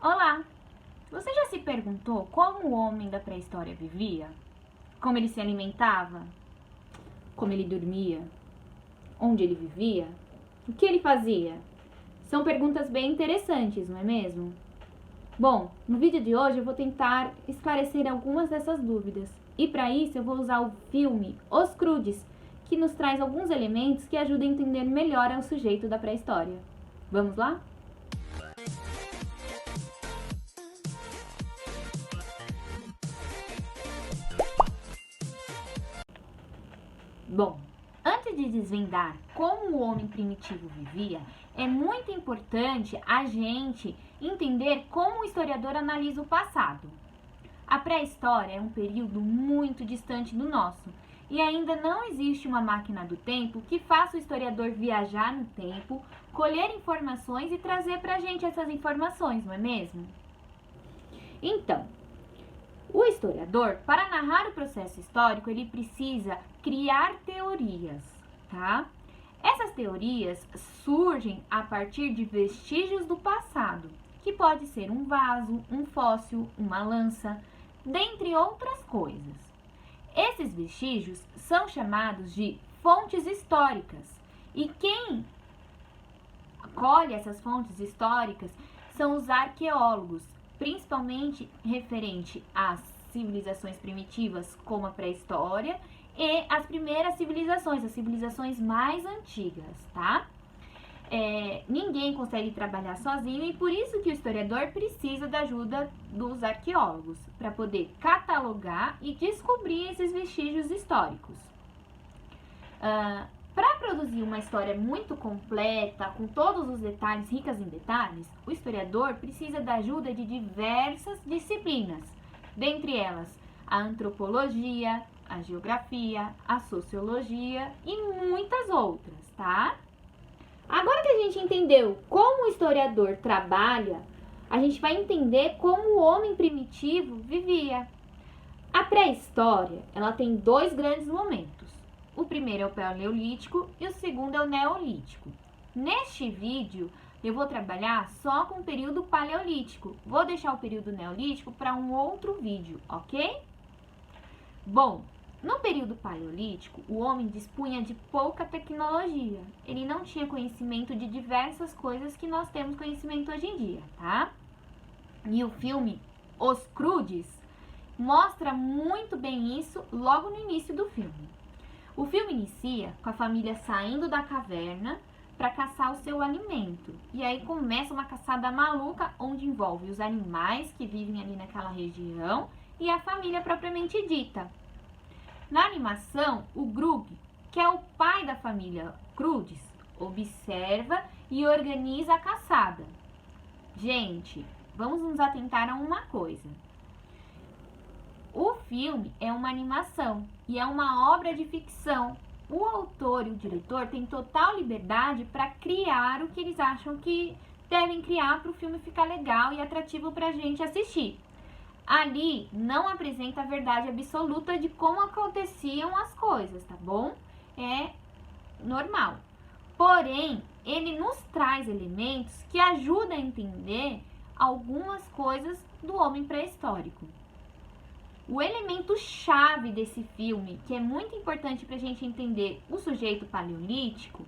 Olá! Você já se perguntou como o homem da pré-história vivia? Como ele se alimentava? Como ele dormia? Onde ele vivia? O que ele fazia? São perguntas bem interessantes, não é mesmo? Bom, no vídeo de hoje eu vou tentar esclarecer algumas dessas dúvidas. E para isso eu vou usar o filme Os Crudes, que nos traz alguns elementos que ajudam a entender melhor o sujeito da pré-história. Vamos lá? Bom, antes de desvendar como o homem primitivo vivia, é muito importante a gente entender como o historiador analisa o passado. A pré-história é um período muito distante do nosso e ainda não existe uma máquina do tempo que faça o historiador viajar no tempo, colher informações e trazer para a gente essas informações, não é mesmo? Então, o historiador, para narrar o processo histórico, ele precisa criar teorias, tá? Essas teorias surgem a partir de vestígios do passado, que pode ser um vaso, um fóssil, uma lança, dentre outras coisas. Esses vestígios são chamados de fontes históricas, e quem colhe essas fontes históricas são os arqueólogos, principalmente referente às civilizações primitivas, como a pré-história, e as primeiras civilizações, as civilizações mais antigas, tá? Ninguém consegue trabalhar sozinho e por isso que o historiador precisa da ajuda dos arqueólogos, para poder catalogar e descobrir esses vestígios históricos. Para produzir uma história muito completa, com todos os detalhes, ricas em detalhes, o historiador precisa da ajuda de diversas disciplinas, dentre elas a antropologia, a geografia, a sociologia e muitas outras, tá? Agora que a gente entendeu como o historiador trabalha, a gente vai entender como o homem primitivo vivia. A pré-história, ela tem dois grandes momentos. O primeiro é o paleolítico e o segundo é o neolítico. Neste vídeo, eu vou trabalhar só com o período paleolítico. Vou deixar o período neolítico para um outro vídeo, ok? Bom, no período paleolítico, o homem dispunha de pouca tecnologia. Ele não tinha conhecimento de diversas coisas que nós temos conhecimento hoje em dia, tá? E o filme Os Crudes mostra muito bem isso logo no início do filme. O filme inicia com a família saindo da caverna para caçar o seu alimento. E aí começa uma caçada maluca, onde envolve os animais que vivem ali naquela região e a família propriamente dita. Na animação, o Grug, que é o pai da família Crudes, observa e organiza a caçada. Gente, vamos nos atentar a uma coisa. O filme é uma animação e é uma obra de ficção. O autor e o diretor têm total liberdade para criar o que eles acham que devem criar para o filme ficar legal e atrativo para a gente assistir. Ali não apresenta a verdade absoluta de como aconteciam as coisas, tá bom? É normal. Porém, ele nos traz elementos que ajudam a entender algumas coisas do homem pré-histórico. O elemento chave desse filme, que é muito importante para a gente entender o sujeito paleolítico,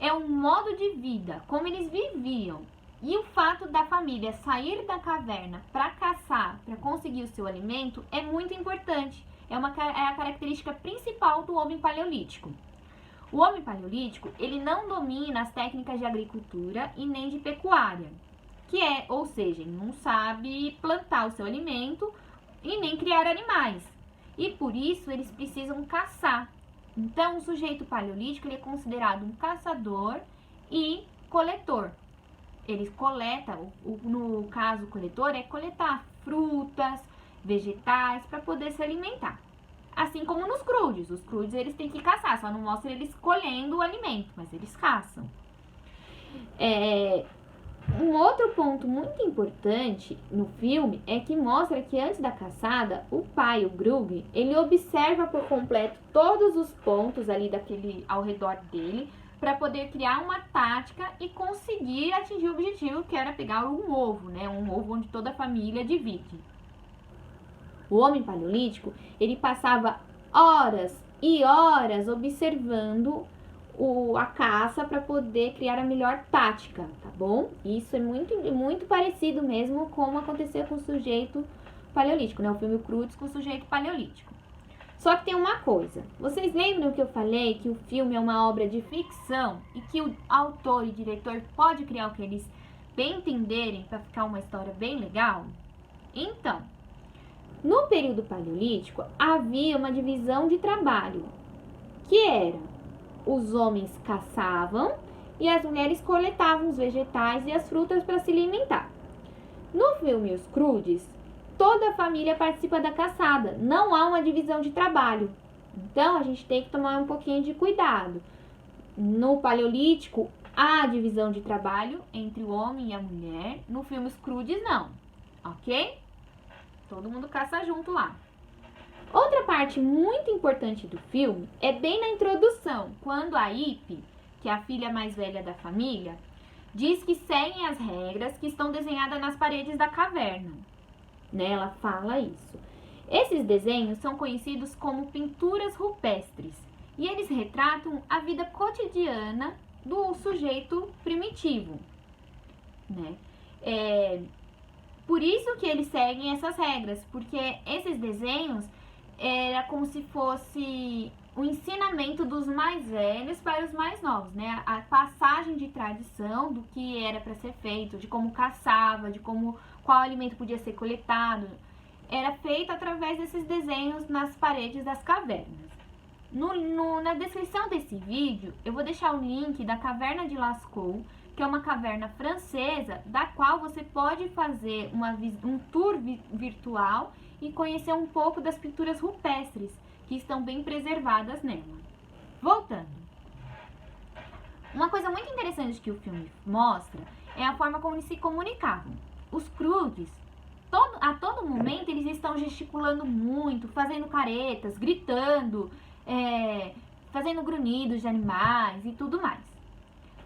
é o modo de vida, como eles viviam. E o fato da família sair da caverna para caçar, para conseguir o seu alimento, é muito importante. É a característica principal do homem paleolítico. O homem paleolítico, ele não domina as técnicas de agricultura e nem de pecuária, ou seja, ele não sabe plantar o seu alimento e nem criar animais. E por isso eles precisam caçar. Então o sujeito paleolítico ele é considerado um caçador e coletor. Eles coletam, no caso coletor, é coletar frutas, vegetais para poder se alimentar. Assim como nos crudes. Os crudes eles têm que caçar, só não mostra eles colhendo o alimento, mas eles caçam. Um outro ponto muito importante no filme é que mostra que antes da caçada, o pai, o Grug, ele observa por completo todos os pontos ali ao redor dele para poder criar uma tática e conseguir atingir o objetivo, que era pegar um ovo, né? Um ovo onde toda a família divide. O homem paleolítico, ele passava horas e horas observando a caça para poder criar a melhor tática, tá bom? Isso é muito parecido mesmo como aconteceu com o sujeito paleolítico, né? O filme Cruz com o sujeito paleolítico. Só que tem uma coisa, vocês lembram que eu falei que o filme é uma obra de ficção e que o autor e diretor pode criar o que eles bem entenderem para ficar uma história bem legal? Então, no período paleolítico havia uma divisão de trabalho, que era: os homens caçavam e as mulheres coletavam os vegetais e as frutas para se alimentar. No filme Os Crudes, toda a família participa da caçada, não há uma divisão de trabalho. Então a gente tem que tomar um pouquinho de cuidado. No paleolítico há divisão de trabalho entre o homem e a mulher, no filme Os Crudes não, ok? Todo mundo caça junto lá. Outra parte muito importante do filme é bem na introdução, quando a Ipe, que é a filha mais velha da família, diz que seguem as regras que estão desenhadas nas paredes da caverna. Né? Ela fala isso. Esses desenhos são conhecidos como pinturas rupestres e eles retratam a vida cotidiana do sujeito primitivo. Né? Por isso que eles seguem essas regras, porque esses desenhos era como se fosse o ensinamento dos mais velhos para os mais novos, né? A passagem de tradição do que era para ser feito, de como caçava, de qual alimento podia ser coletado, era feito através desses desenhos nas paredes das cavernas. Na descrição desse vídeo, eu vou deixar o link da Caverna de Lascaux, que é uma caverna francesa, da qual você pode fazer um tour virtual e conhecer um pouco das pinturas rupestres, que estão bem preservadas nela. Voltando. Uma coisa muito interessante que o filme mostra é a forma como eles se comunicavam. Os Crudes, a todo momento, eles estão gesticulando muito, fazendo caretas, gritando, fazendo grunhidos de animais e tudo mais.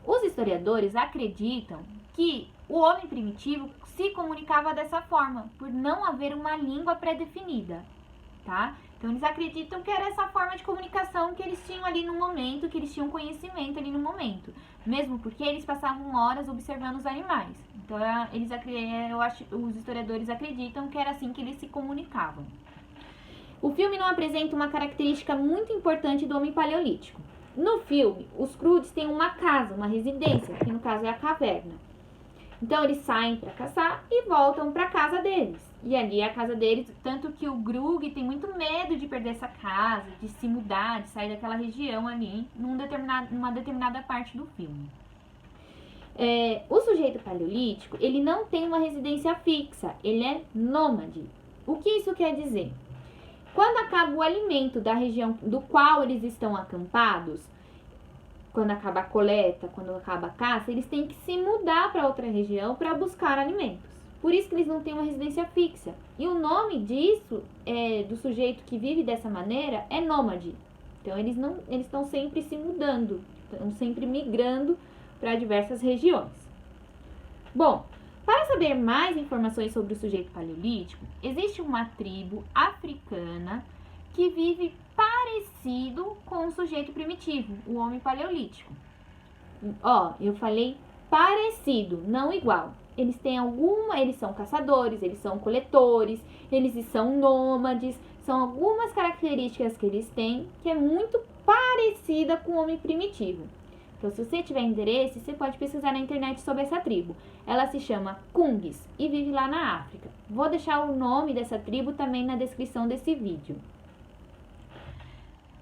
Os historiadores acreditam que o homem primitivo se comunicava dessa forma, por não haver uma língua pré-definida, tá? Então, eles acreditam que era essa forma de comunicação que eles tinham ali no momento, que eles tinham conhecimento ali no momento. Mesmo porque eles passavam horas observando os animais. Então, os historiadores acreditam que era assim que eles se comunicavam. O filme não apresenta uma característica muito importante do homem paleolítico. No filme, os Crudes têm uma casa, uma residência, que no caso é a caverna. Então, eles saem para caçar e voltam para a casa deles. E ali é a casa deles, tanto que o Grug tem muito medo de perder essa casa, de se mudar, de sair daquela região ali, numa determinada parte do filme. O sujeito paleolítico, ele não tem uma residência fixa, ele é nômade. O que isso quer dizer? Quando acaba o alimento da região do qual eles estão acampados, quando acaba a coleta, quando acaba a caça, eles têm que se mudar para outra região para buscar alimentos. Por isso que eles não têm uma residência fixa. E o nome disso, do sujeito que vive dessa maneira, é nômade. Então, eles estão sempre se mudando, estão sempre migrando para diversas regiões. Bom, para saber mais informações sobre o sujeito paleolítico, existe uma tribo africana que vive parecido com o sujeito primitivo, o homem paleolítico. Eu falei parecido, não igual. Eles são caçadores, eles são coletores, eles são nômades, são algumas características que eles têm que é muito parecida com o homem primitivo. Então, se você tiver interesse, você pode pesquisar na internet sobre essa tribo. Ela se chama Kungs e vive lá na África. Vou deixar o nome dessa tribo também na descrição desse vídeo.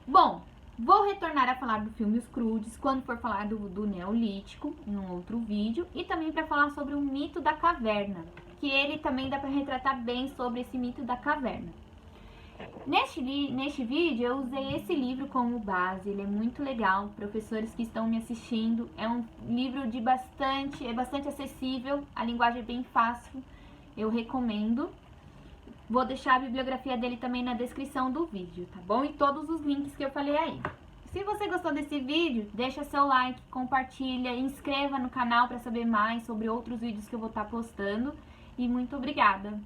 Bom, vou retornar a falar do filme Os Crudes quando for falar do Neolítico, em um outro vídeo, e também para falar sobre o mito da caverna, que ele também dá para retratar bem sobre esse mito da caverna. Neste vídeo eu usei esse livro como base, ele é muito legal, professores que estão me assistindo, é um livro é bastante acessível, a linguagem é bem fácil, eu recomendo. Vou deixar a bibliografia dele também na descrição do vídeo, tá bom? E todos os links que eu falei aí. Se você gostou desse vídeo, deixa seu like, compartilha, inscreva no canal para saber mais sobre outros vídeos que eu vou estar postando. E muito obrigada!